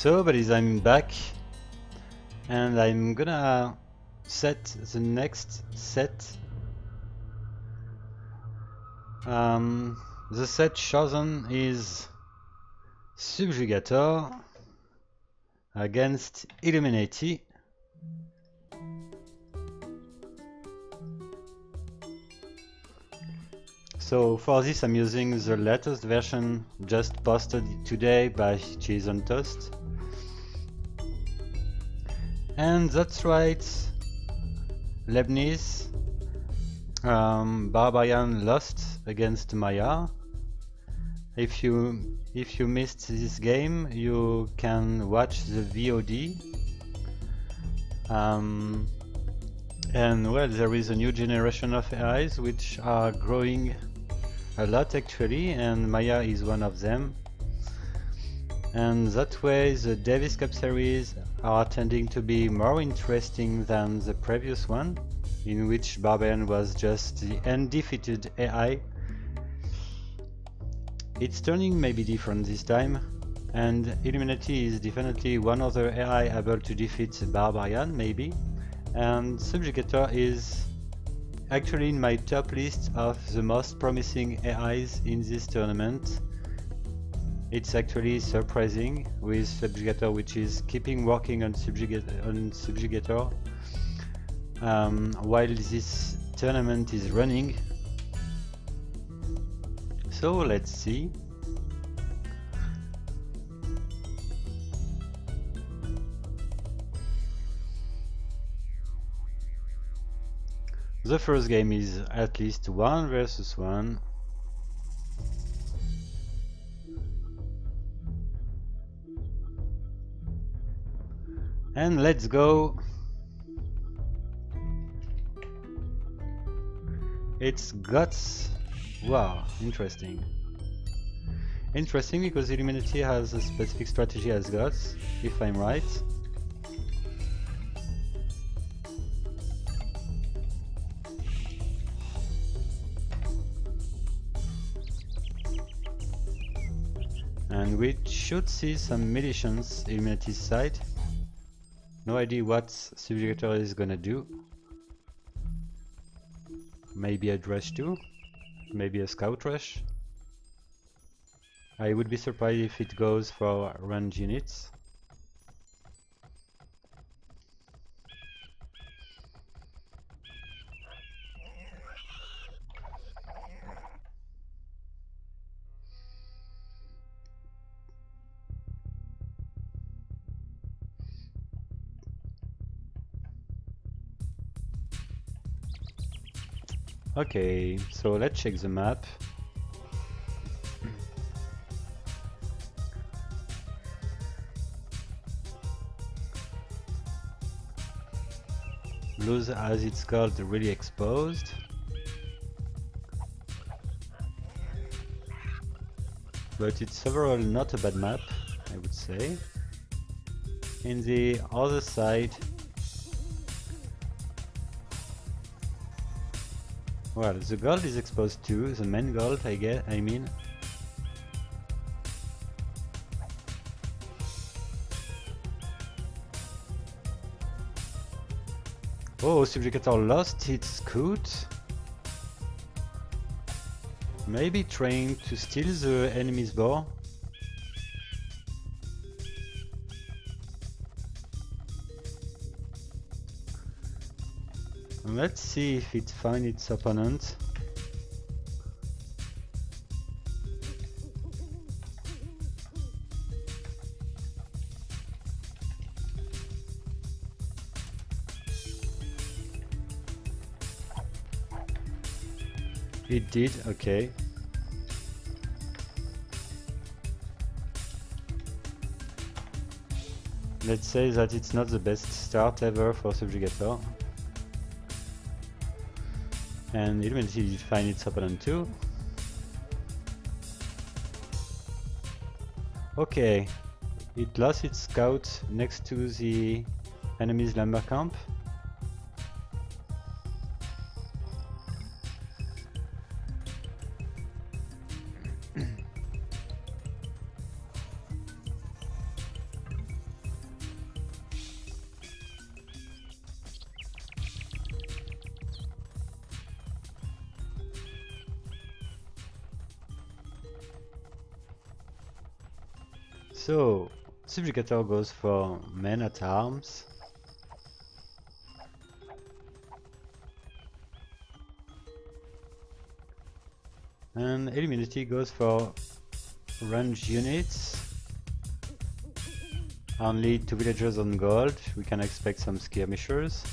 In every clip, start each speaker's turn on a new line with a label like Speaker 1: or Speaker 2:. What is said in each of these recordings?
Speaker 1: So, buddies, I'm back, and I'm gonna set the next set. The set chosen is Subjugator against Illuminati. So for this I'm using the latest version just posted today by Cheese on Toast. And that's right, Leibniz, Barbarian lost against Maya. If you missed this game, you can watch the VOD. And well, there is a new generation of AIs which are growing a lot actually, and Maya is one of them. And that way the Davis Cup series are tending to be more interesting than the previous one, in which Barbarian was just the undefeated AI. It's turning maybe different this time, and Illuminati is definitely one other AI able to defeat Barbarian maybe, and Subjugator is actually in my top list of the most promising AIs in this tournament. It's actually surprising with Subjugator, which is keeping working on Subjugator while this tournament is running. So let's see. The first game is at least 1 versus 1. And let's go. It's Guts. Wow, interesting. Interesting because Illuminati has a specific strategy as Guts, if I'm right. And we should see some militias Illuminati's side. No idea what Subjugator is gonna do. Maybe a rush too, maybe a scout rush. I would be surprised if it goes for range units. Okay, so let's check the map. Blues, as it's called, really exposed. But it's overall not a bad map, I would say. In the other side, well, the gold is exposed too, the main gold I mean. Oh, Subjugator lost its scout. Maybe trying to steal the enemy's boar. Let's see if it finds its opponent. It did, okay. Let's say that it's not the best start ever for Subjugator. And Illuminati did find its opponent too. Okay, it lost its scout next to the enemy's lumber camp. So, Subjugator goes for men at arms. And Illuminati goes for range units. Only 2 villagers on gold, we can expect some skirmishers.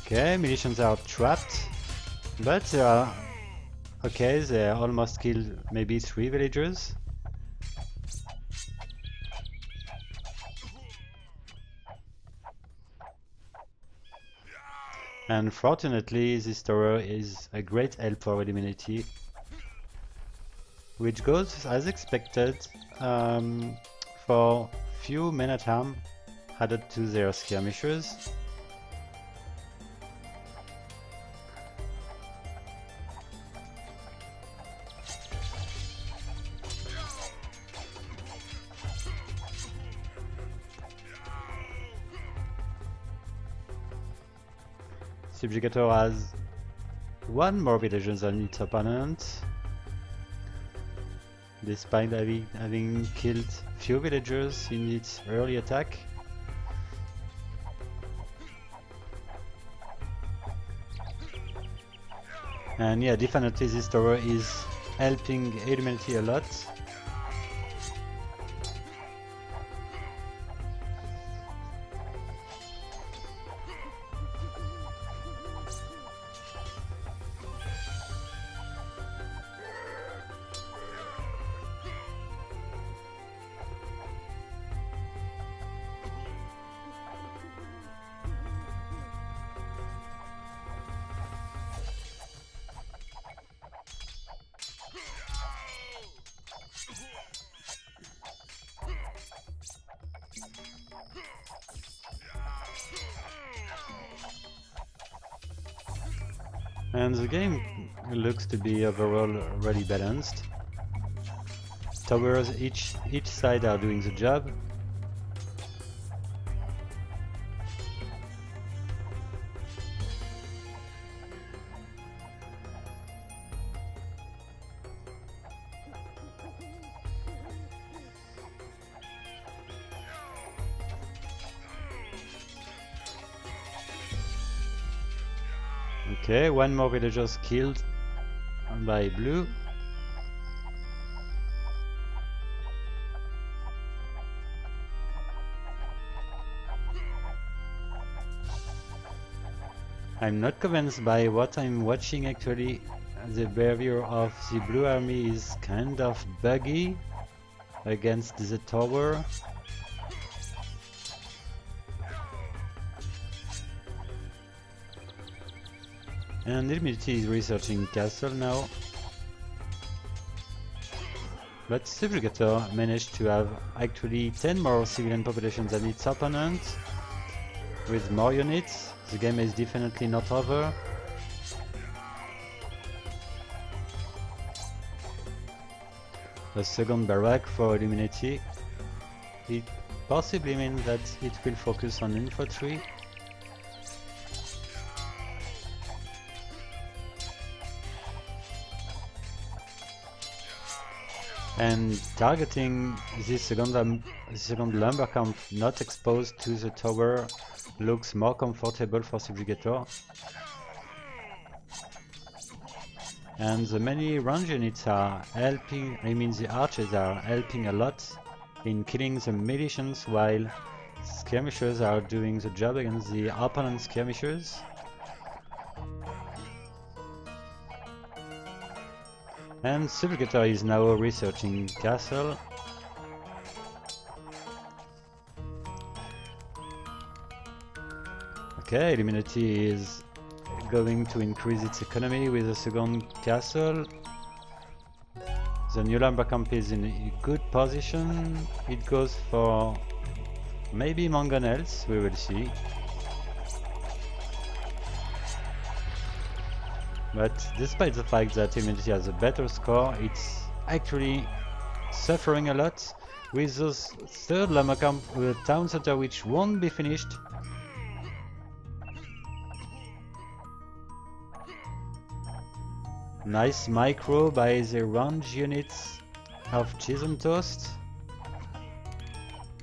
Speaker 1: Okay, militians are trapped, but they are okay, they almost killed maybe 3 villagers. And fortunately, this tower is a great help for Illuminati, which goes as expected for few men at arms added to their skirmishers. Subjugator has 1 more villager than its opponent, despite having killed few villagers in its early attack. And yeah, definitely this tower is helping Illuminati a lot. And the game looks to be overall really balanced. Towers each side are doing the job. Okay, 1 more villager killed by blue. I'm not convinced by what I'm watching actually. The behavior of the blue army is kind of buggy against the tower. And Illuminati is researching castle now. But Subjugator managed to have actually 10 more civilian populations than its opponent, with more units. The game is definitely not over. A second barrack for Illuminati. It possibly means that it will focus on infantry. And targeting this second lumber camp not exposed to the tower looks more comfortable for Subjugator. And the many range units are helping, the archers are helping a lot in killing the militians, while skirmishers are doing the job against the opponent skirmishers. And Subjugator is now researching castle. Okay, Illuminati is going to increase its economy with a second castle. The new lumber camp is in a good position. It goes for maybe mangonels, we will see. But despite the fact that Illuminati has a better score, it's actually suffering a lot with those third lumber camp town center which won't be finished Nice micro by the range units of cheese on toast.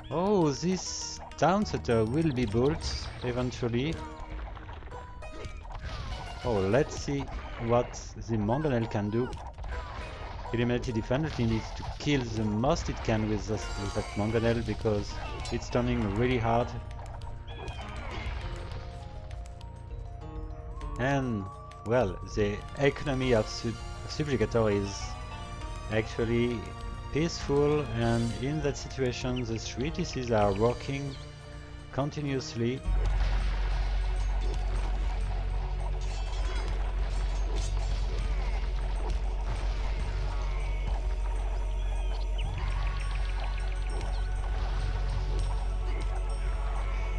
Speaker 1: Oh, this town center will be built eventually. Oh, let's see what the mangonel can do. Illuminati definitely needs to kill the most it can with that mangonel because it's turning really hard. And well, the economy of Subjugator is actually peaceful, and in that situation the treatises are working continuously.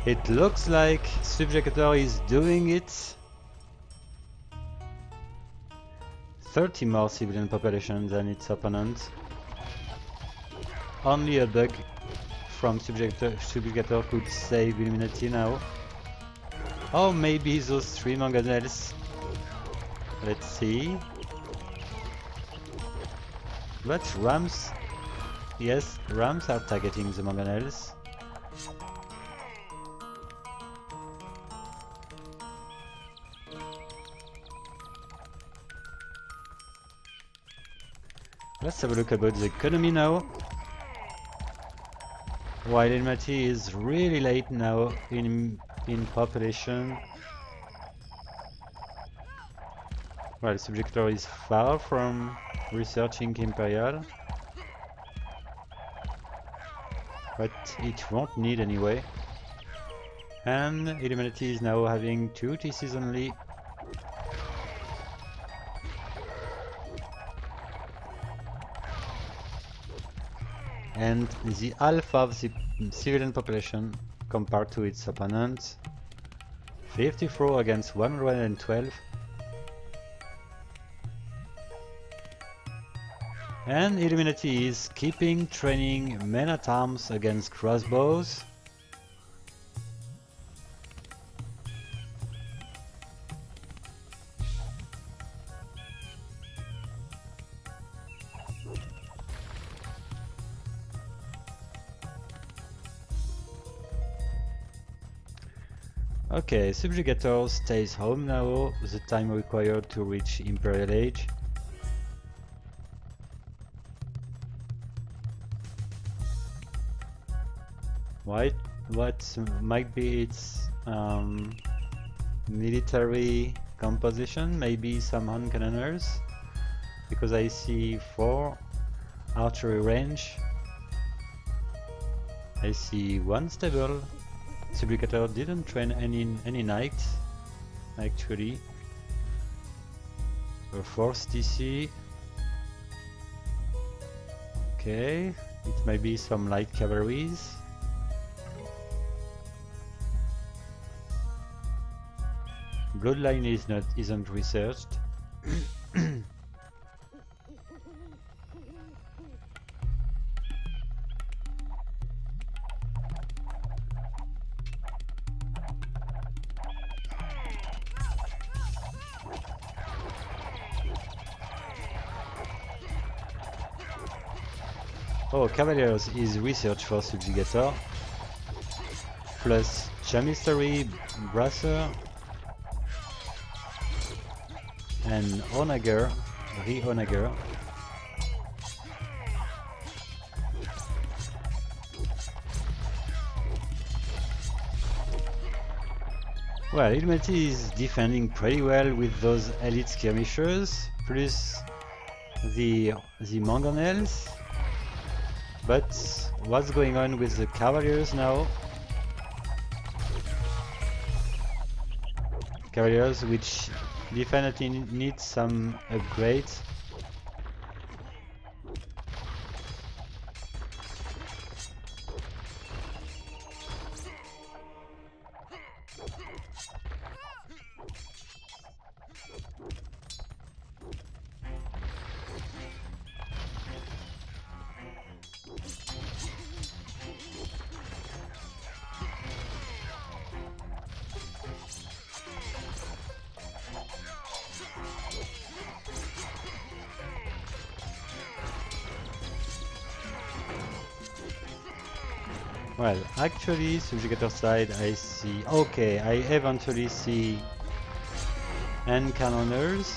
Speaker 1: It looks like Subjugator is doing it. 30 more civilian population than its opponent. Only a bug from Subjugator could save Illuminati now. Oh, maybe those 3 mangonels. Let's see. But rams... Yes, rams are targeting the mangonels. Let's have a look about the economy now. While Illuminati is really late now in population. Well, Subjugator is far from researching Imperial. But it won't need anyway. And Illuminati is now having 2 TCs only. And the half of the civilian population compared to its opponent. 54 against 112. And Illuminati is keeping training men-at-arms against crossbows. Okay, Subjugator stays home now, the time required to reach Imperial Age. What might be its military composition? Maybe some hand cannoners, because I see 4 archery range. I see 1 stable. Subjugator didn't train any knight, actually. A 4th TC. Okay, it might be some light cavalries. Bloodline isn't researched. Oh, Cavaliers is research for Subjugator. Plus Chemistry, Brasser, and Onager, Re-Onager. Well, Illuminati is defending pretty well with those elite skirmishers, plus the mangonels. But what's going on with the Cavaliers now? Cavaliers which definitely need some upgrades. Well, actually, Subjugator side, I see... Okay, I eventually see hand cannoners.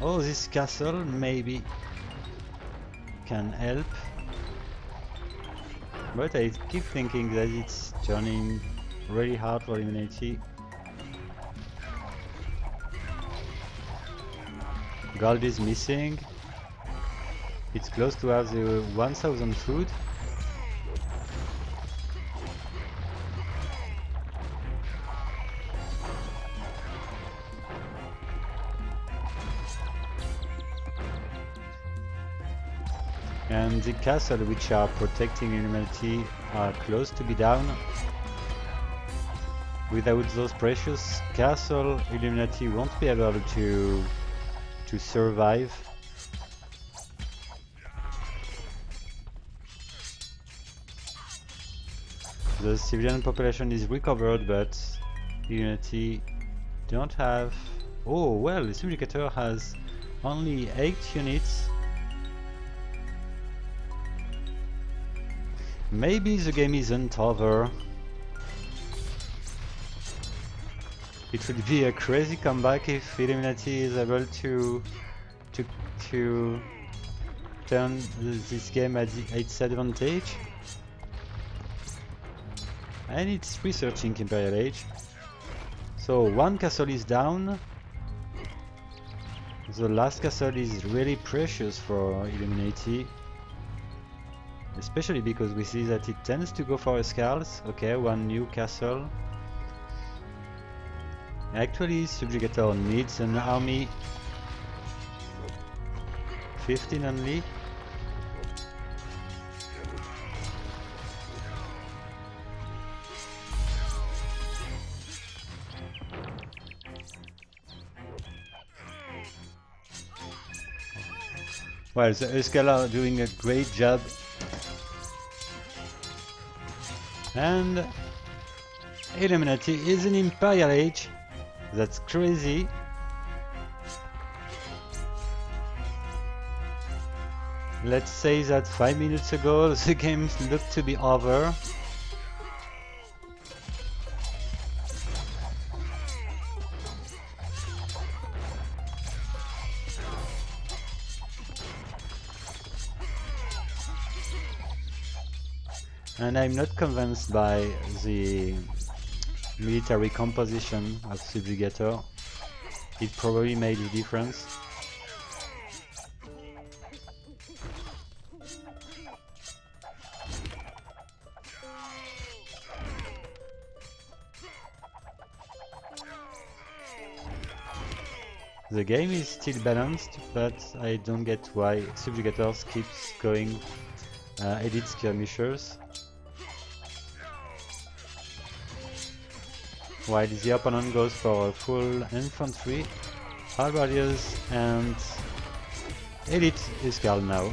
Speaker 1: Oh, this castle maybe can help. But I keep thinking that it's turning really hard for Illuminati. Gold is missing. It's close to have the 1000 food. And the castle which are protecting Illuminati are close to be down. Without those precious castle, Illuminati won't be able to survive. The civilian population is recovered, but Illuminati don't have... Oh well, the Subjugator has only 8 units. Maybe the game isn't over. It would be a crazy comeback if Illuminati is able to turn this game at its advantage. And it's researching Imperial Age. So one castle is down. The last castle is really precious for Illuminati. Especially because we see that it tends to go for skulls. Okay, one new castle. Actually, Subjugator needs an army. 15 only. Well, the Escala are doing a great job. And Illuminati is in Imperial Age. That's crazy. Let's say that 5 minutes ago the game looked to be over. And I'm not convinced by the military composition of Subjugator. It probably made a difference. The game is still balanced, but I don't get why Subjugators keeps going elite skirmishers, while the opponent goes for a full infantry, halberdiers and elite Iskal now.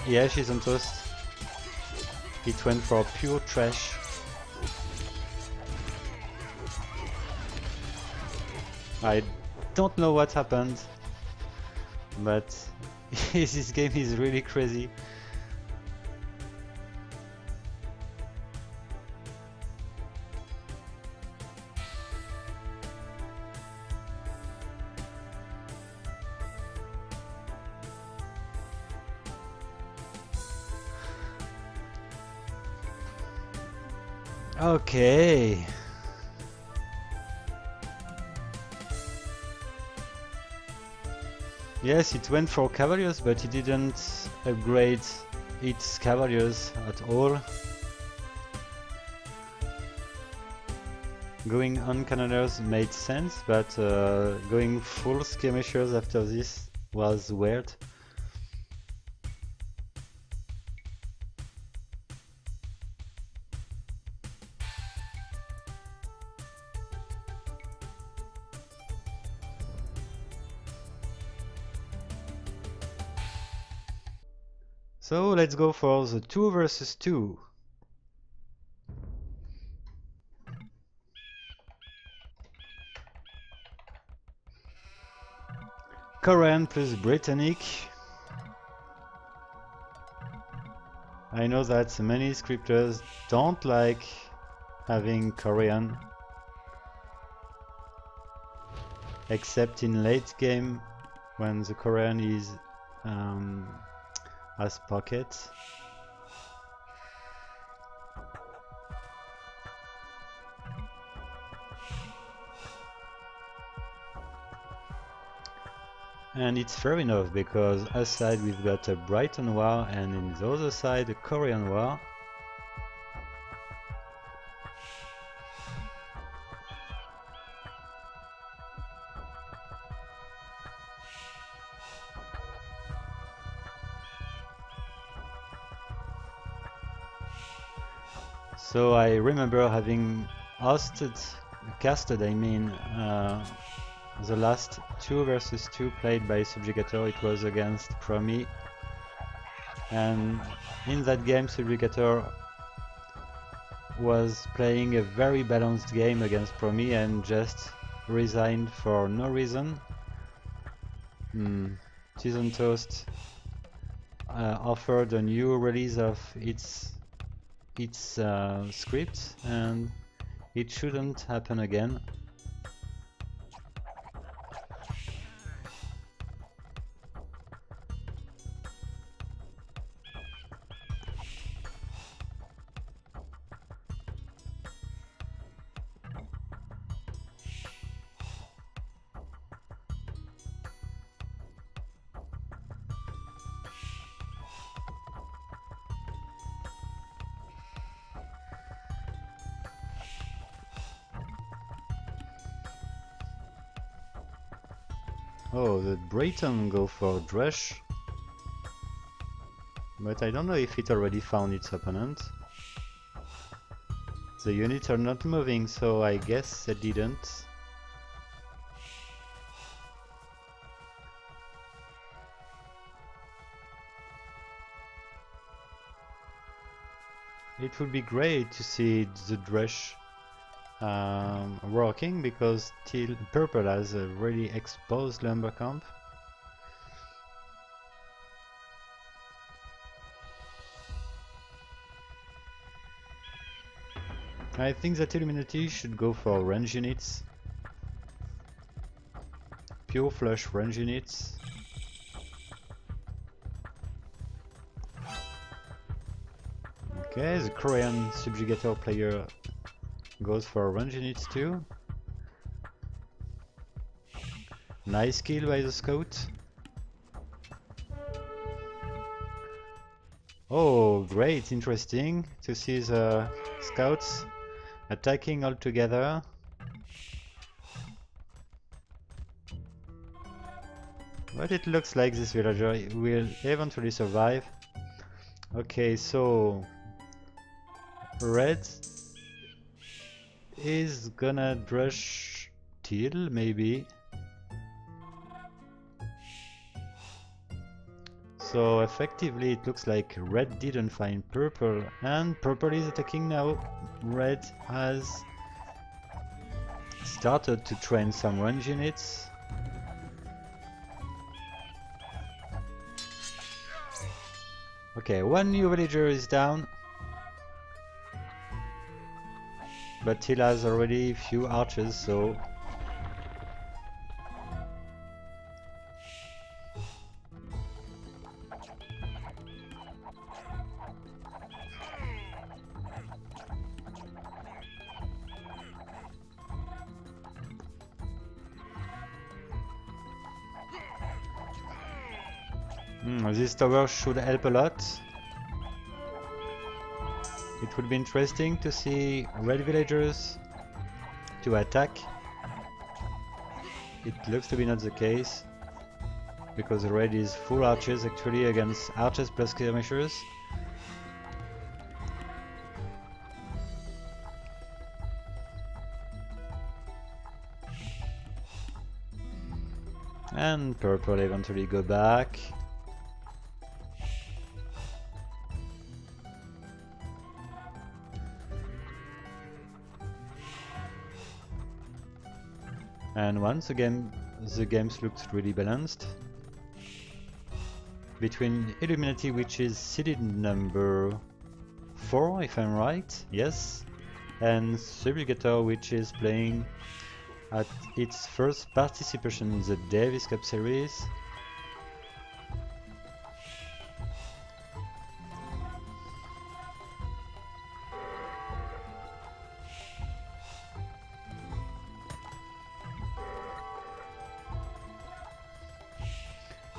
Speaker 1: Yeah, she's on toast. It went for pure trash. I don't know what happened, but this game is really crazy. Okay. Yes, it went for Cavaliers, but it didn't upgrade its Cavaliers at all. Going on Cannoneers made sense, but going full skirmishers after this was weird. So let's go for the 2 versus 2. Korean plus Britannic. I know that many scripters don't like having Korean, except in late game when the Korean is as pocket. And it's fair enough, because aside we've got a Brighton war and in the other side a Korean war. So I remember having casted, the last 2 versus 2 played by Subjugator. It was against Promi, and in that game Subjugator was playing a very balanced game against Promi and just resigned for no reason. Cheese on Toast offered a new release of its script, and it shouldn't happen again. Oh, the Brighton go for Drush, but I don't know if it already found its opponent. The units are not moving, so I guess it didn't. It would be great to see the Drush working, because purple has a really exposed lumber camp. I think that Illuminati should go for range units, pure flush range units. Okay, the Korean Subjugator player goes for range units too. Nice kill by the scout. Oh, great, interesting to see the scouts attacking all together. But it looks like this villager will eventually survive. Okay, so red is gonna drush teal, maybe. So effectively it looks like red didn't find purple, and purple is attacking now. Red has started to train some range units. Okay, one new villager is down, but he has already a few archers, so this tower should help a lot. It would be interesting to see red villagers to attack. It looks to be not the case, because red is full archers actually against archers plus skirmishers. And purple eventually go back. And once again the games looked really balanced. Between Illuminati, which is seeded number 4, if I'm right, yes, and Subjugator, which is playing at its first participation in the Davis Cup series.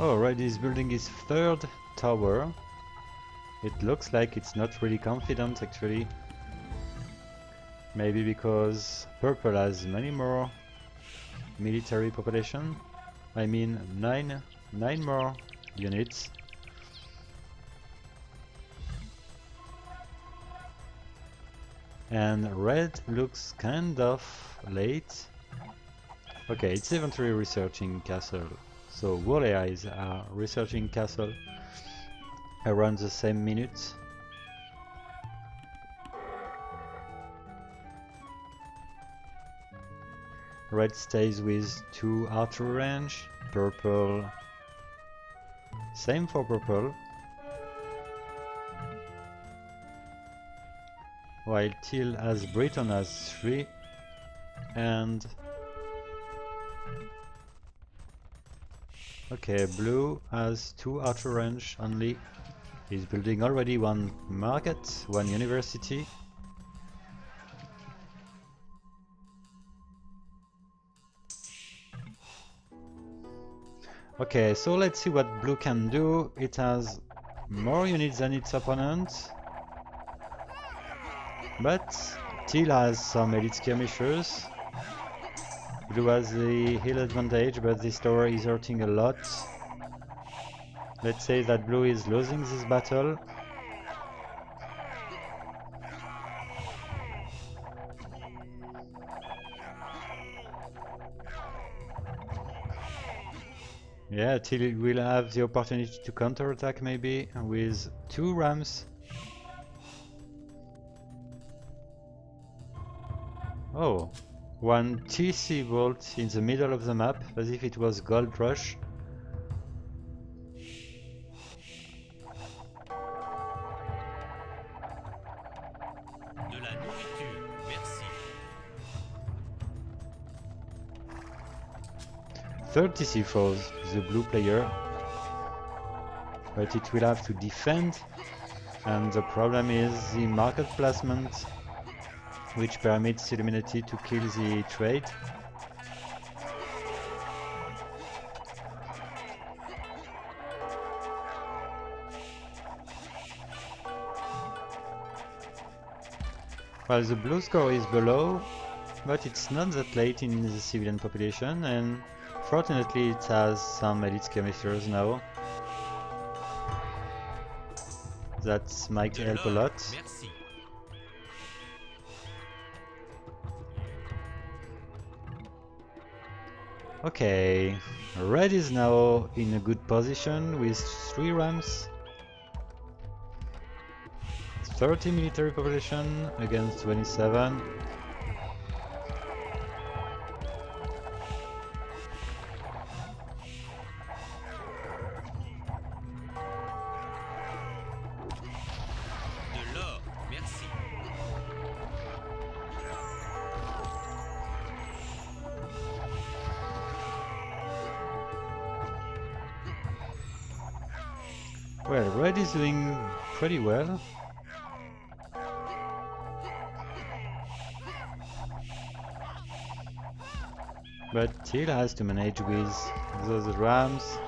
Speaker 1: Oh, Red is building his third tower. It looks like it's not really confident actually. Maybe because Purple has many more military population. I mean nine more units. And Red looks kind of late. Okay, it's eventually researching castle. So all AIs are researching castle around the same minute. Red stays with 2 archery range, Purple same for Purple, while Teal as Britain has 3 and okay, Blue has 2 archer range only. He's building already 1 market, 1 university. Okay, so let's see what Blue can do. It has more units than its opponent, but Teal has some elite skirmishers. Blue has the hill advantage, but this tower is hurting a lot. Let's say that Blue is losing this battle. Yeah, Teal will have the opportunity to counterattack maybe with 2 rams. Oh, 1 TC vault in the middle of the map, as if it was Gold Rush.
Speaker 2: De la nourriture, merci.
Speaker 1: 30 TC for the blue player, but it will have to defend, and the problem is the market placement, which permits Illuminati to kill the trade. Well, the blue score is below, but it's not that late in the civilian population, and fortunately it has some elite skirmishers now. That might help a lot.
Speaker 2: Merci.
Speaker 1: Okay, Red is now in a good position with 3 rams. 30 military population against 27.
Speaker 2: De l'or, merci.
Speaker 1: Well, Red is doing pretty well. But Teal has to manage with those rams.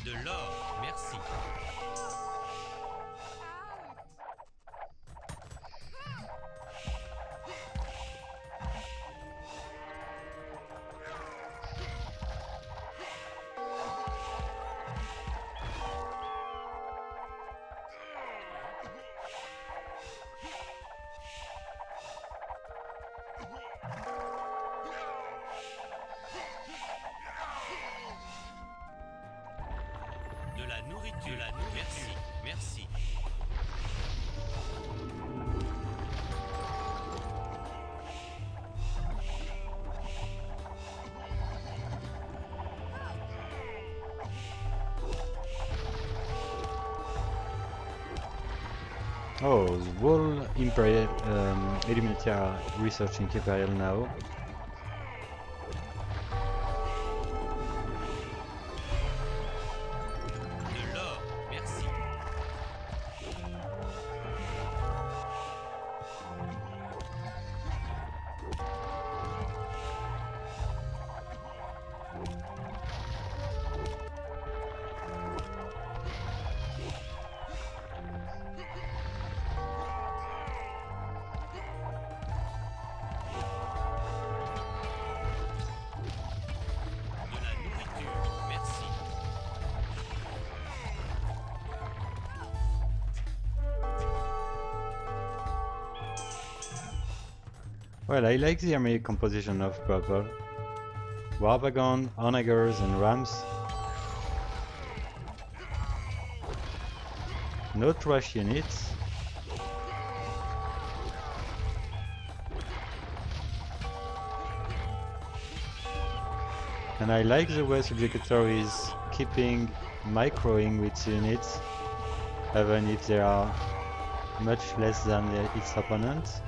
Speaker 2: De l'or, merci. De la nourriture, merci. Merci.
Speaker 1: Oh, the whole Imperial Illuminati are researching Imperial now.
Speaker 2: De l'or, merci. De la nourriture, merci.
Speaker 1: Well, I like the army composition of purple. Warwagon, onagers and rams. No trash units. And I like the way Subjugator is keeping microing with units, even if they are much less than its opponent.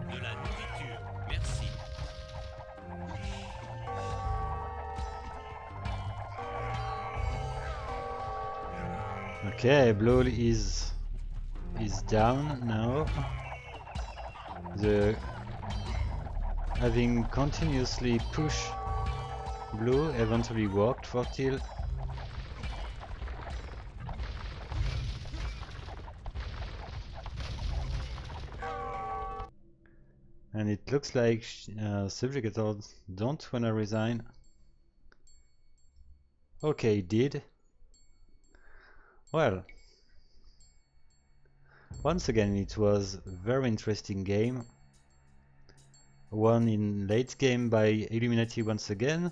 Speaker 2: De la nourriture, merci.
Speaker 1: Okay, blue is down now. The having continuously push blue eventually worked for Teal. And it looks like Subjugators don't wanna resign. Okay, did. Well, once again it was a very interesting game. Won in late game by Illuminati once again.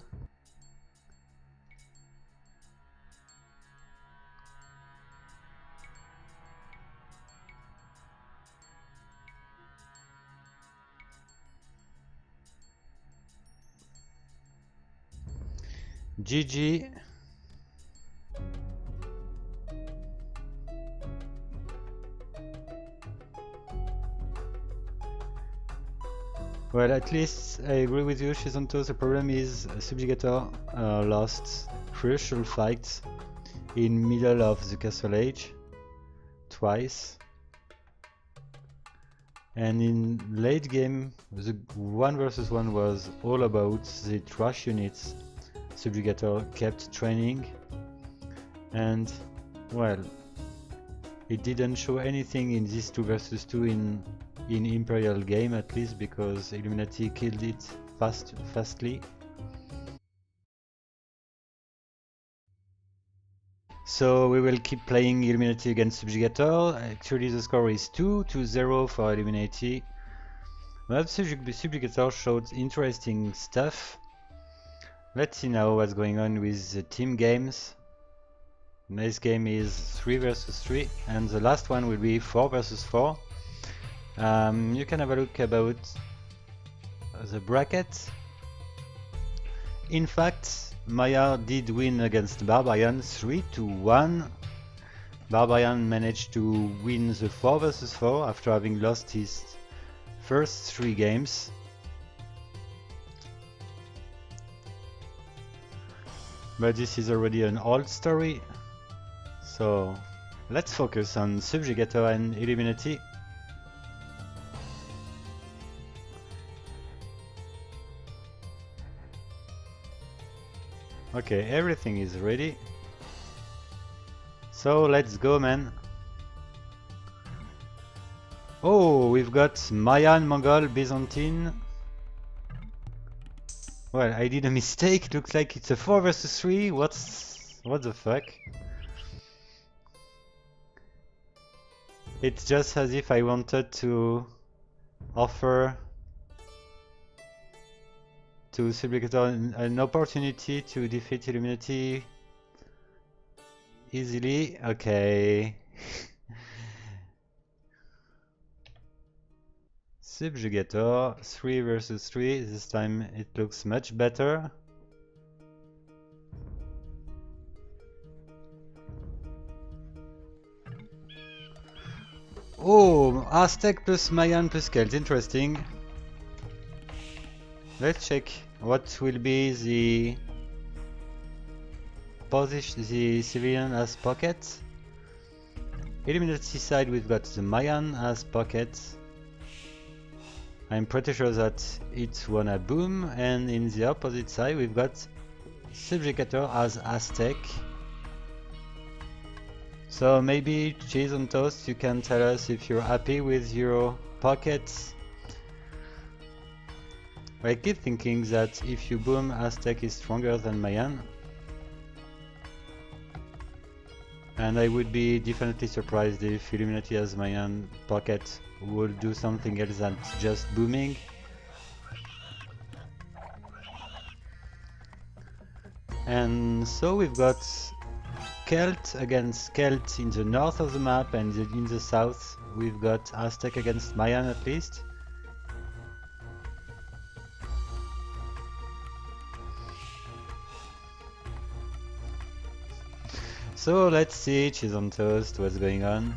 Speaker 1: GG. Well, at least I agree with you, Shizonto. The problem is Subjugator lost crucial fights in middle of the Castle Age twice. And in late game, the 1 versus 1 was all about the trash units Subjugator kept training. And, well, it didn't show anything in this 2 versus 2 in Imperial game, at least, because Illuminati killed it fastly. So we will keep playing Illuminati against Subjugator. Actually the score is 2-0 for Illuminati. But Subjugator showed interesting stuff. Let's see now what's going on with the team games. Next game is 3 versus 3 and the last one will be 4 versus 4. You can have a look about the bracket. In fact, Maya did win against Barbarian 3-1. Barbarian managed to win the 4 versus 4 after having lost his first 3 games. But this is already an old story. So let's focus on Subjugator and Illuminati. Okay, everything is ready. So let's go, man. Oh, we've got Mayan, Mongol, Byzantine. Well, I did a mistake. Looks like it's a 4 versus 3. What the fuck? It's just as if I wanted to offer to Subjugator an opportunity to defeat Illuminati easily. Okay. Subjugator 3 versus 3. This time it looks much better. Oh, Aztec plus Mayan plus Celt. Interesting. Let's check what will be the position, the civilian as pocket. Illuminati side, we've got the Mayan as pocket. I'm pretty sure that it's wanna boom, and in the opposite side we've got Subjugator as Aztec. So maybe Cheese on Toast, you can tell us if you're happy with your pockets. I keep thinking that if you boom, Aztec is stronger than Mayan. And I would be definitely surprised if Illuminati as Mayan pocket would do something else than just booming. And so we've got Celt against Celt in the north of the map, and in the south we've got Aztec against Mayan at least. So let's see, Cheese on Toast, what's going on.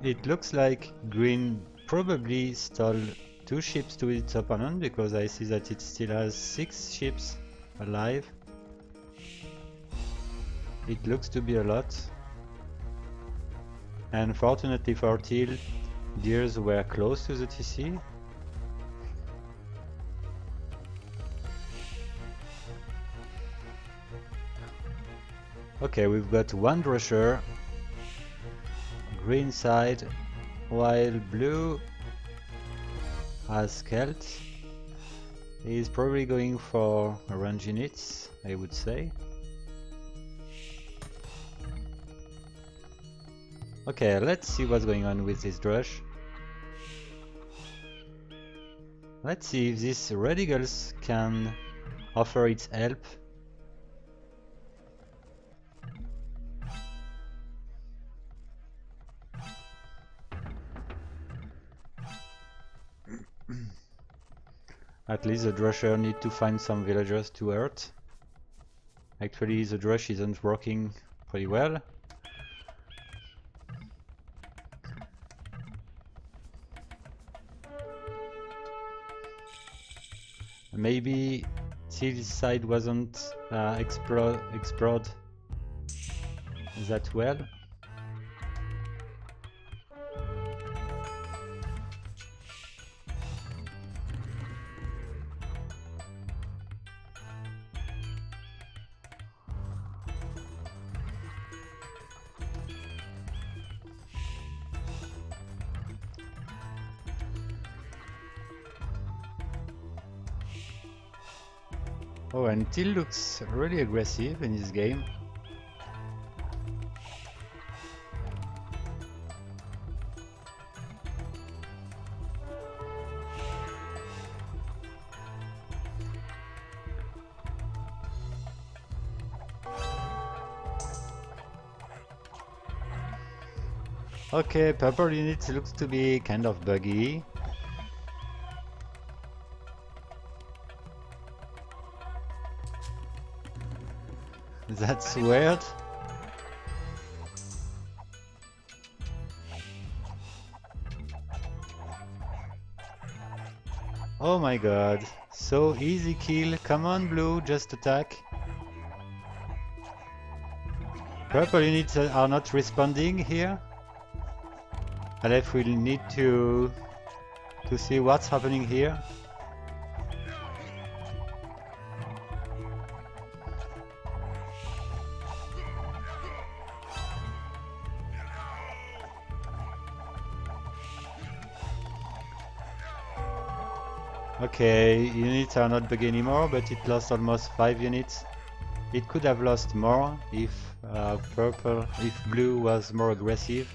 Speaker 1: It looks like green probably stole 2 ships to its opponent, because I see that it still has 6 ships alive. It looks to be a lot. And fortunately for Teal, Deers were close to the TC. Okay, we've got 1 Drusher, green side, while blue has Celt. He's probably going for range units, I would say. Okay, let's see what's going on with this Drush. Let's see if this Red Eagles can offer its help. At least the Drusher need to find some villagers to hurt. Actually, the Drush isn't working pretty well. Maybe Teal's side wasn't explored that well. Oh, and Teal looks really aggressive in this game. Okay, purple unit looks to be kind of buggy. That's weird. Oh my god, so easy kill. Come on blue, just attack. Purple units are not responding here. Aleph will need to see what's happening here. Okay, units are not big anymore, but it lost almost 5 units. It could have lost more if blue was more aggressive.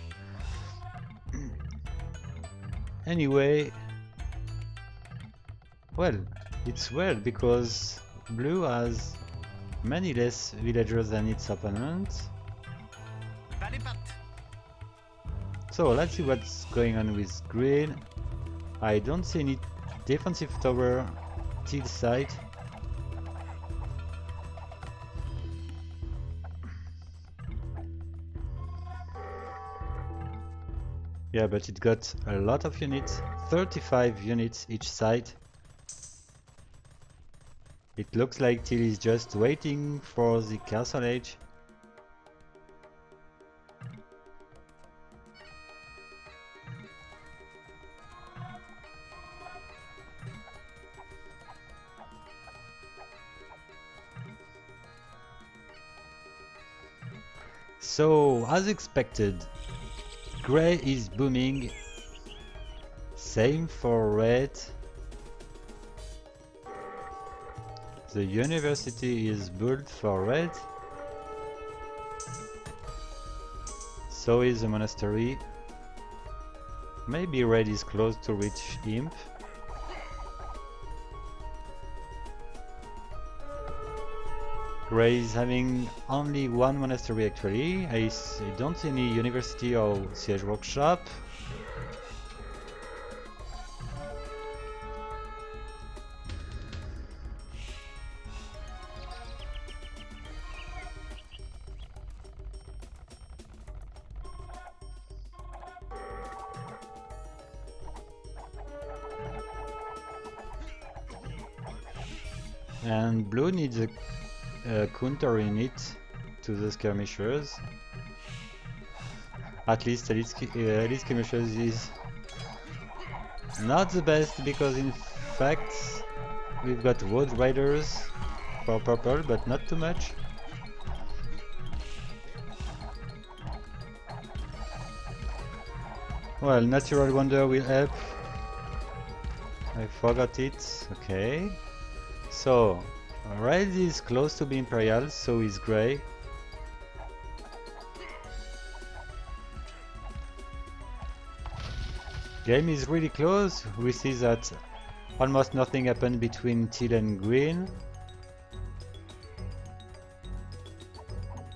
Speaker 1: Anyway, well, it's weird because blue has many less villagers than its opponent. So let's see what's going on with green. I don't see any defensive tower till side. Yeah, but it got a lot of units, 35 units each side. It looks like Till is just waiting for the castle age. So, as expected, Grey is booming. Same for red. The university is built for red. So is the monastery. Maybe red is close to reach imp. Grey is having only one monastery actually. I don't see any university or siege workshop. And blue needs a counter unit to the skirmishers. At least elite skirmishers is not the best because in fact we've got wood riders for purple, but not too much. Well, natural wonder will help. I forgot it. Okay. So red is close to be imperial, so is grey. Game is really close. We see that almost nothing happened between teal and green.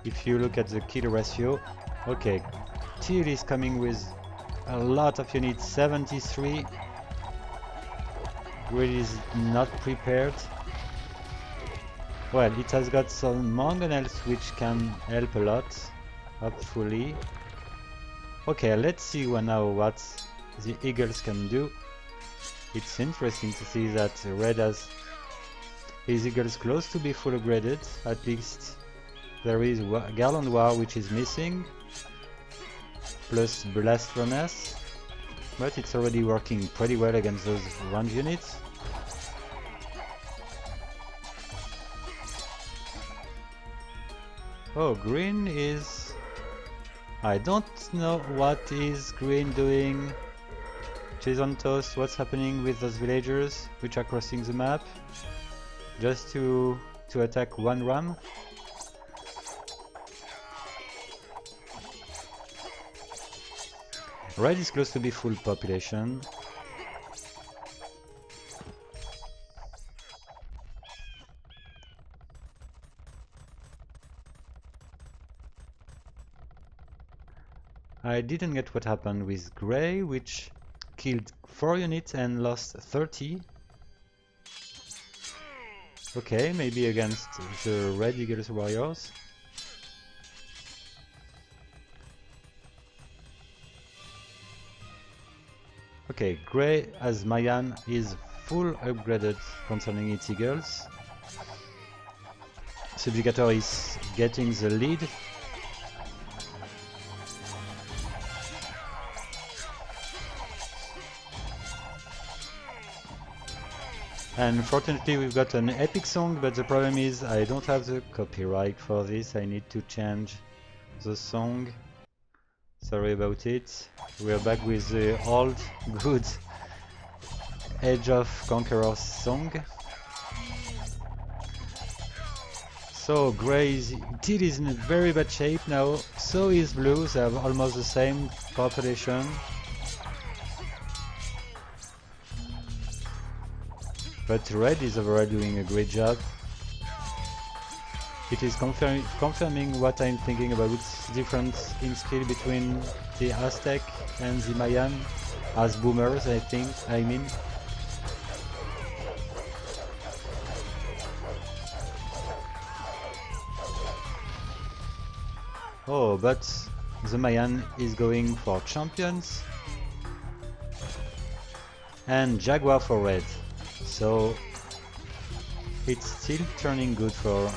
Speaker 1: If you look at the kill ratio, okay, teal is coming with a lot of units, 73. Green is not prepared. Well, it has got some mangonels which can help a lot, hopefully. Okay, let's see now what the eagles can do. It's interesting to see that red has his eagles close to be full upgraded. At least there is Garland War which is missing, plus Blast Furnace, but it's already working pretty well against those range units. Oh, green is... I don't know what is green doing. Cheese on toast, what's happening with those villagers which are crossing the map? Just to attack one ram? Red is close to be full population. I didn't get what happened with Grey, which killed 4 units and lost 30. Okay, maybe against the Red Eagles warriors. Okay, Grey as Mayan is full upgraded concerning its eagles. Subjugator is getting the lead. And fortunately we've got an epic song, but the problem is I don't have the copyright for this. I need to change the song. Sorry about it. We are back with the old good Age of Conqueror's song. So Grey is in a very bad shape now, so is Blue, they have almost the same population. But Red is overall doing a great job. It is confirming what I'm thinking about the difference in skill between the Aztec and the Mayan as boomers, I mean. Oh, but the Mayan is going for champions and Jaguar for red. So it's still turning good for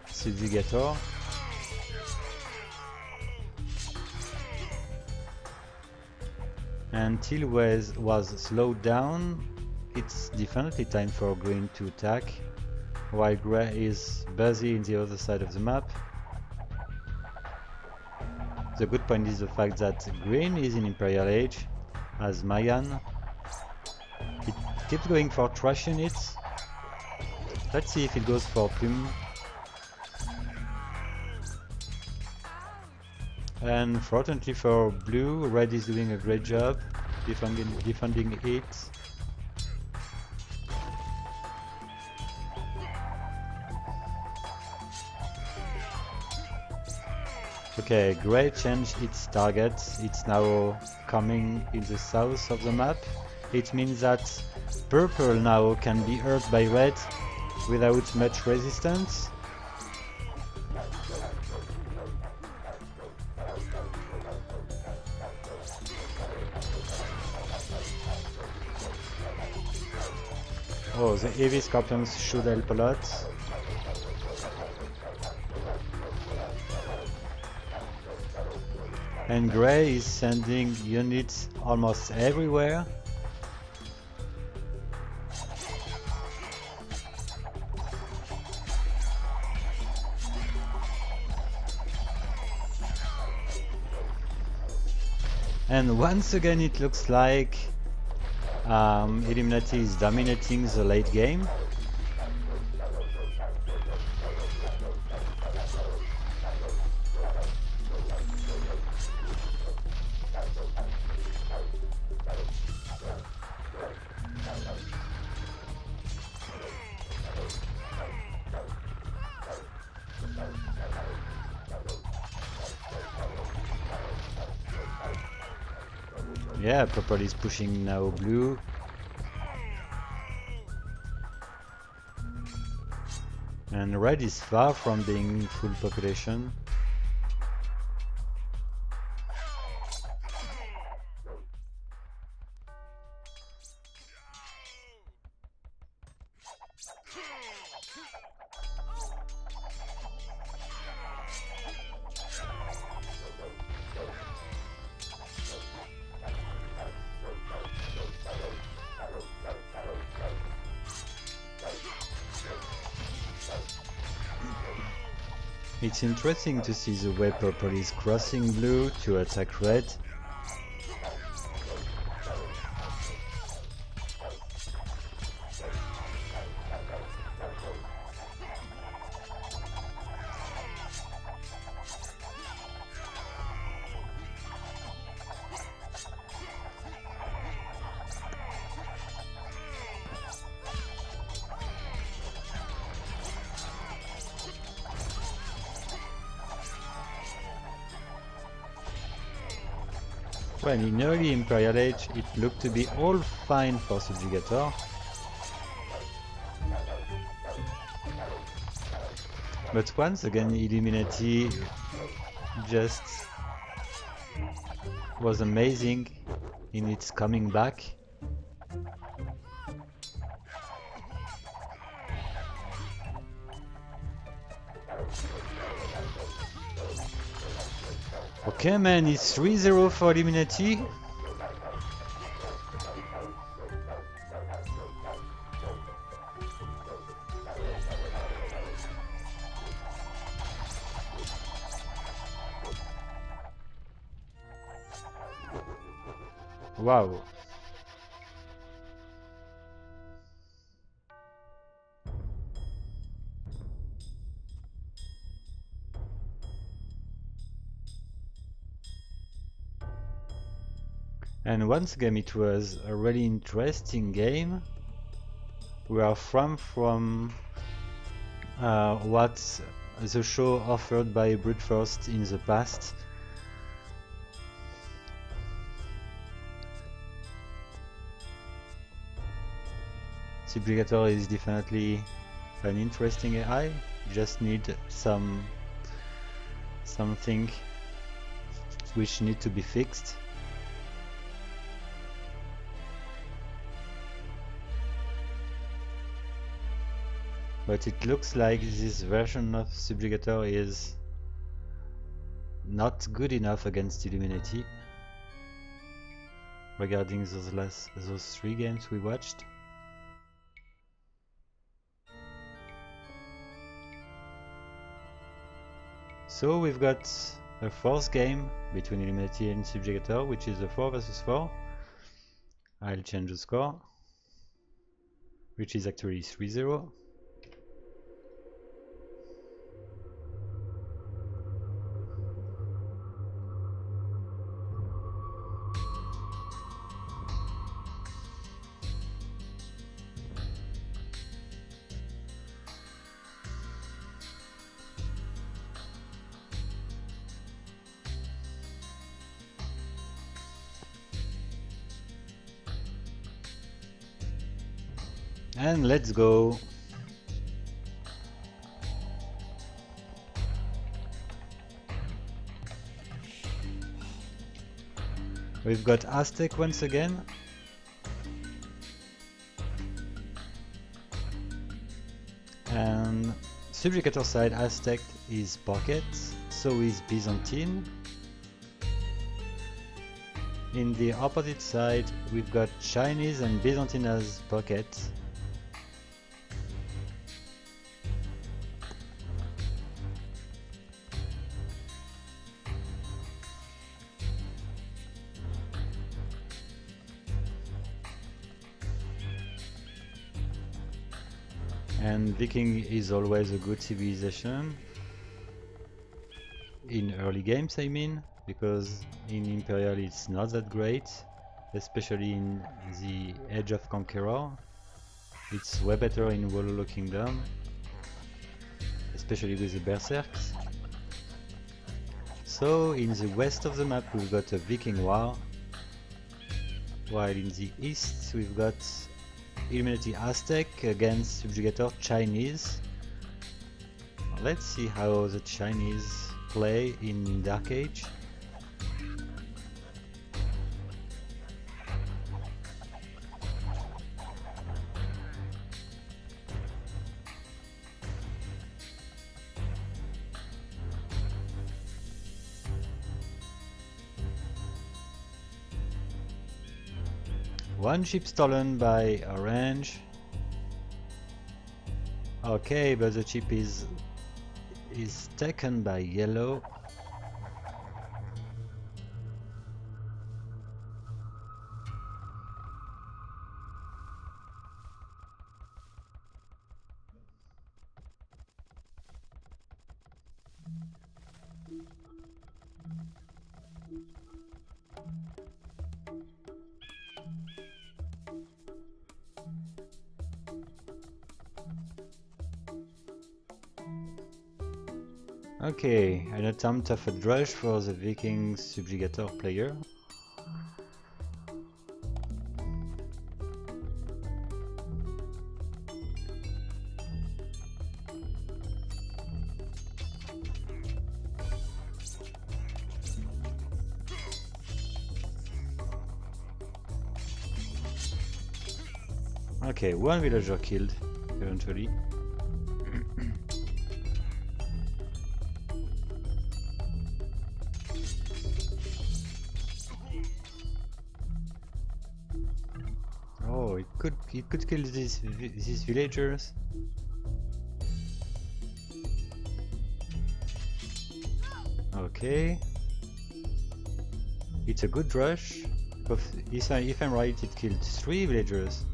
Speaker 1: Subjugator. Until was slowed down, it's definitely time for green to attack, while Grey is busy in the other side of the map. The good point is the fact that green is in Imperial Age as Mayan. It keeps going for trash units. Let's see if it goes for Plume. And fortunately for blue, red is doing a great job defending it. Okay, Grey changed its target. It's now coming in the south of the map. It means that purple now can be hurt by red without much resistance. Oh, the heavy scorpions should help a lot. And Grey is sending units almost everywhere. And once again it looks like Illuminati is dominating the late game. Yeah, purple is pushing now blue. And red is far from being full population. It's interesting to see the way purple is crossing blue to attack red. Well, in early Imperial Age, it looked to be all fine for Subjugator. But once again, Illuminati just was amazing in its coming back. Okay, man, it's 3-0 for Illuminati. Wow. And once again, it was a really interesting game. We are from what the show offered by Brute Force in the past. Subjugator is definitely an interesting AI. Just need something which need to be fixed. But it looks like this version of Subjugator is not good enough against Illuminati. Regarding those 3 games we watched. So we've got a 4th game between Illuminati and Subjugator, which is a 4 versus 4. I'll change the score, which is actually 3-0. And let's go. We've got Aztec once again. And Subjugator side Aztec is Pocket, so is Byzantine. In the opposite side, we've got Chinese and Byzantine as Pocket. And Viking is always a good civilization. In early games, I mean, because in Imperial it's not that great, especially in the Age of Conqueror. It's way better in Wololo Kingdom, especially with the Berserks. So in the west of the map we've got a Viking war, while in the east we've got Illuminati Aztec against Subjugator Chinese. Let's see how the Chinese play in Dark Age. One ship stolen by orange. Okay, but the ship is taken by yellow. Okay, an attempt of a drush for the Viking Subjugator player. Okay, one villager killed eventually. Oh, it could kill these villagers. Okay, it's a good rush. If I'm right, it killed 3 villagers.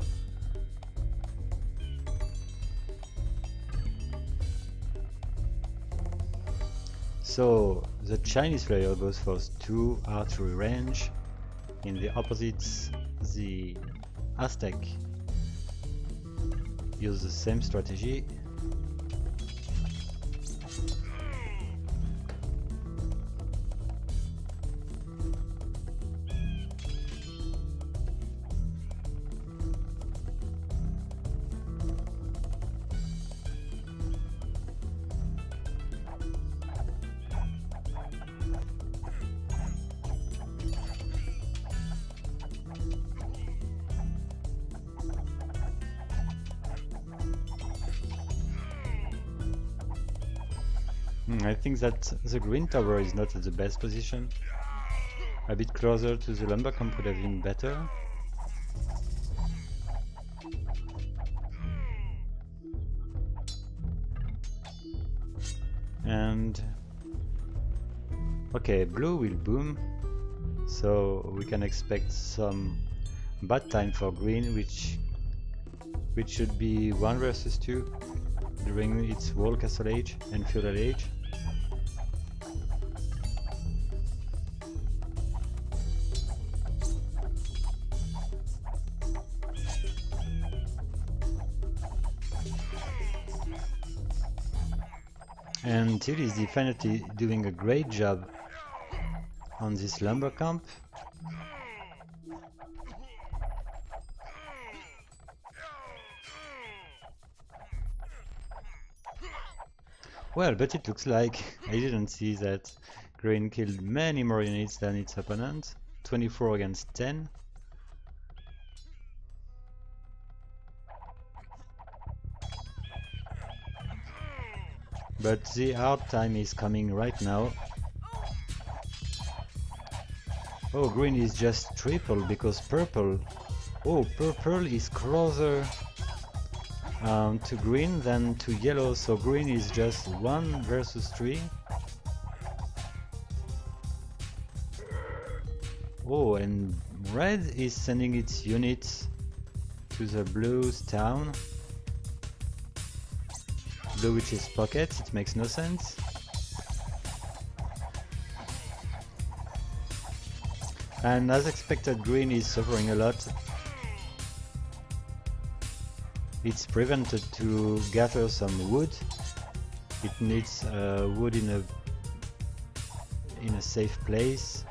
Speaker 1: So the Chinese player goes for 2 archery range. In the opposites, the Aztec use the same strategy. I think that the green tower is not at the best position. A bit closer to the lumber camp would have been better. And okay, blue will boom, so we can expect some bad time for green, which should be 1 versus 2 during its wall castle age and feudal age. And Till is definitely doing a great job on this lumber camp. Well, but it looks like I didn't see that green killed many more units than its opponent. 24 against 10. But the hard time is coming right now. Oh, green is just triple because purple. Oh, purple is closer to green than to yellow, so green is just 1 versus 3. Oh, and red is sending its units to the blue's town. Blue, which is pockets, it makes no sense. And as expected, green is suffering a lot. It's prevented to gather some wood. It needs wood in a safe place.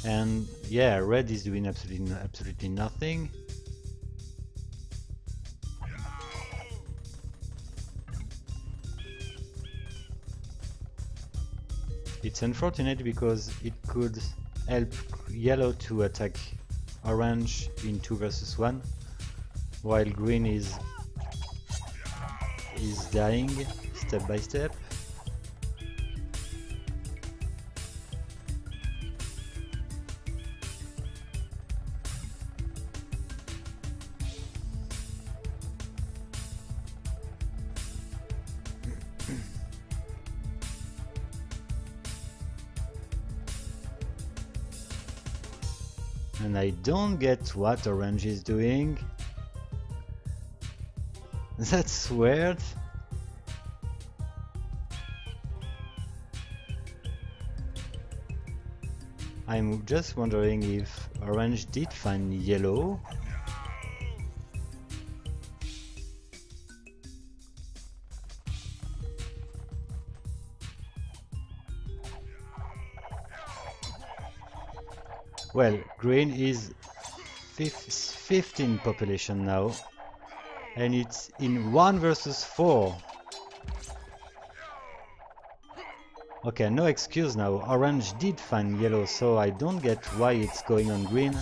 Speaker 1: And yeah, red is doing absolutely nothing. It's unfortunate because it could help yellow to attack orange in 2 versus 1, while green is dying step by step. And I don't get what orange is doing. That's weird. I'm just wondering if orange did find yellow. Well, green is 15 population now, and it's in 1 versus 4. Okay, no excuse now. Orange did find yellow, so I don't get why it's going on green.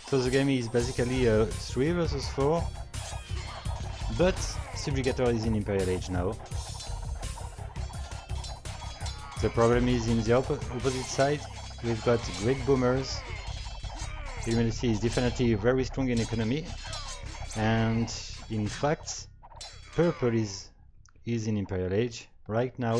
Speaker 1: So the game is basically a 3 versus 4. But Subjugator is in Imperial Age now. The problem is in the opposite side, we've got great boomers. Illuminati is definitely very strong in economy, and in fact, purple is in Imperial Age right now.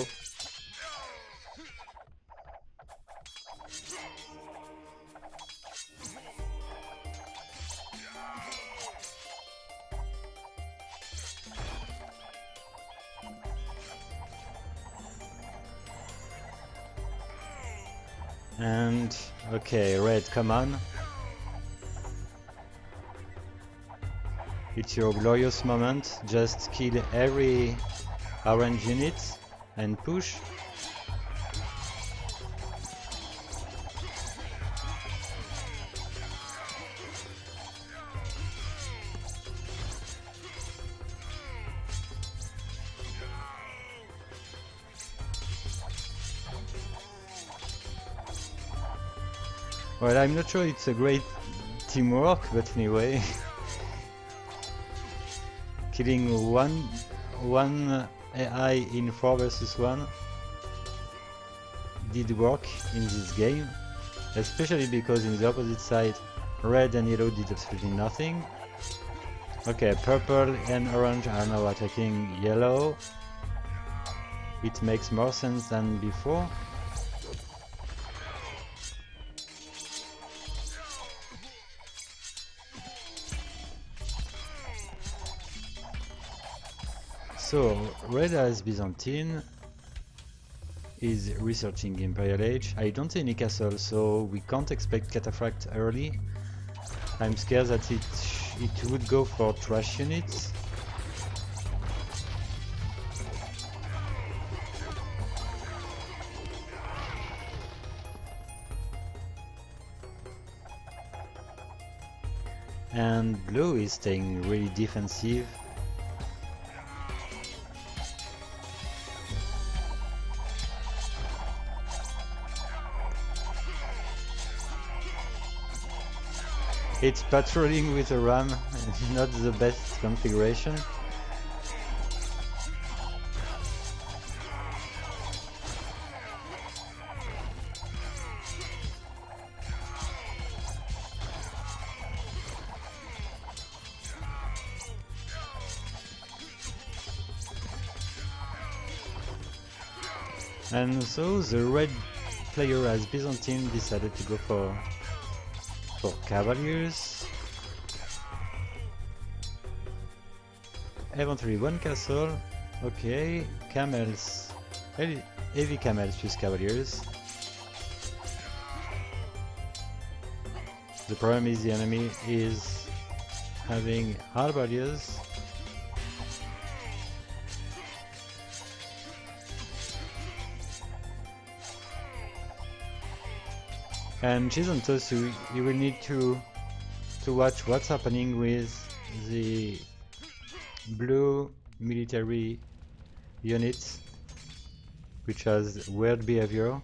Speaker 1: And okay, red, come on. It's your glorious moment. Just kill every orange unit and push. Well, I'm not sure it's a great teamwork, but anyway. Killing one AI in 4 versus 1 did work in this game, especially because in the opposite side red and yellow did absolutely nothing. Okay, purple and orange are now attacking yellow. It makes more sense than before. So, red as Byzantine is researching Imperial Age. I don't see any castle, so we can't expect Cataphract early. I'm scared that it would go for trash units. And blue is staying really defensive. It's patrolling with a ram, not the best configuration. And so the red player as Byzantine decided to go for cavaliers. Eventually one castle. Okay, camels. Heavy camels plus cavaliers. The problem is the enemy is having halberdiers. And Chizantos, you will need to watch what's happening with the blue military units, which has weird behavior.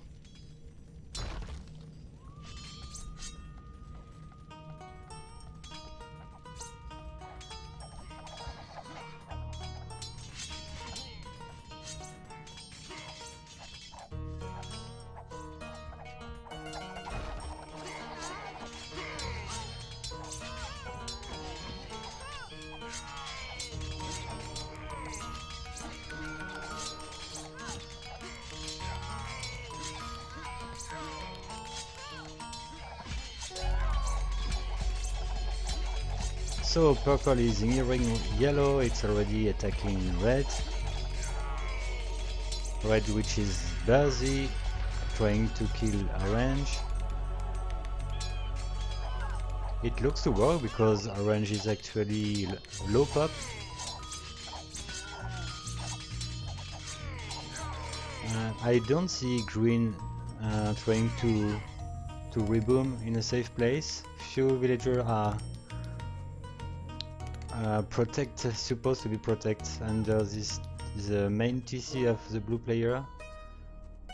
Speaker 1: So purple is nearing yellow, it's already attacking red. Red, which is busy, trying to kill orange. It looks to work because orange is actually low pop. I don't see green trying to reboom in a safe place. Few villagers are supposed to be protect under the main TC of the blue player,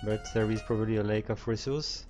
Speaker 1: but there is probably a lack of resource.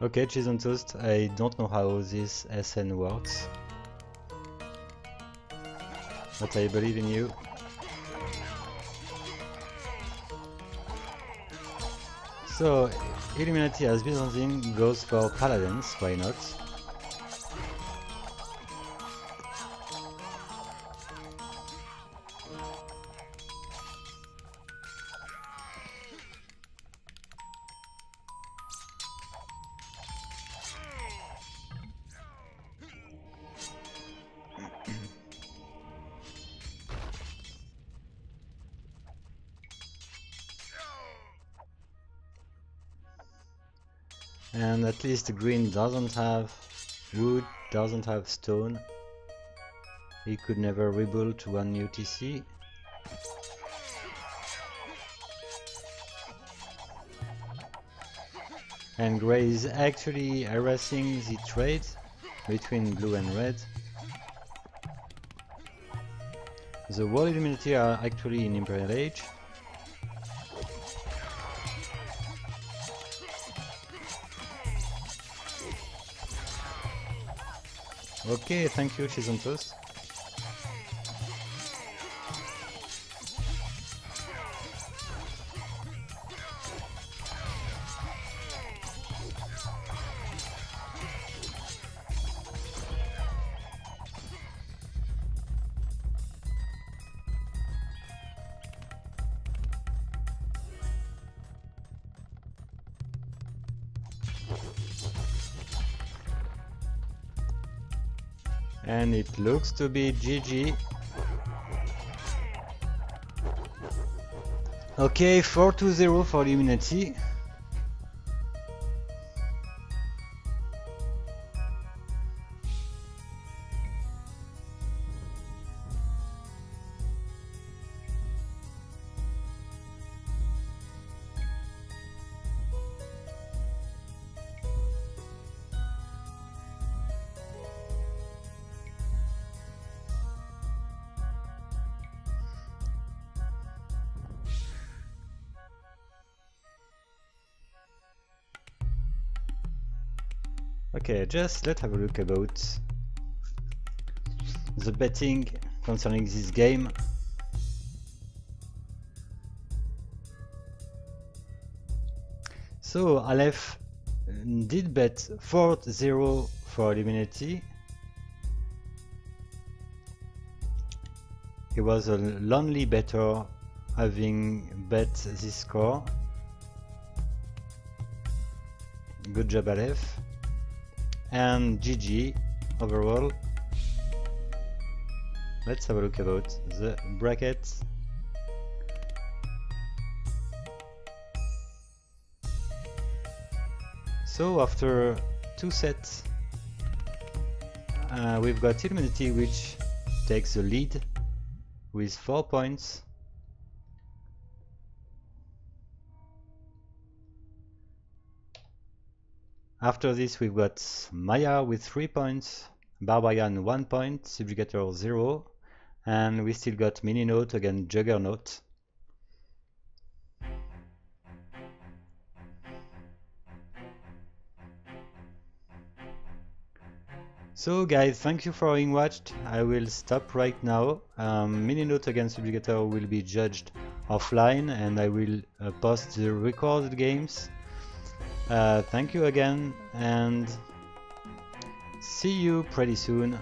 Speaker 1: Okay, cheese on toast. I don't know how this SN works, but I believe in you. So, Illuminati as Byzantine goes for Paladins, why not? And at least green doesn't have wood, doesn't have stone. He could never rebuild to one UTC. And grey is actually harassing the trade between blue and red. The World Illuminati are actually in Imperial Age. Okay, thank you, cheese on toast. And it looks to be GG. Okay, 4-0 for Illuminati. Okay, just let's have a look about the betting concerning this game. So Aleph did bet 4-0 for Illuminati. He was a lonely better having bet this score. Good job Aleph. And GG overall. Let's have a look about the bracket. So after 2 sets, we've got Illuminati which takes the lead with 4 points. After this we've got Maya with 3 points, Barbarian 1 point, Subjugator 0, and we still got Mini Note against Juggernaut. So guys, thank you for having watched. I will stop right now. Mini Note against Subjugator will be judged offline and I will post the recorded games. Thank you again and see you pretty soon.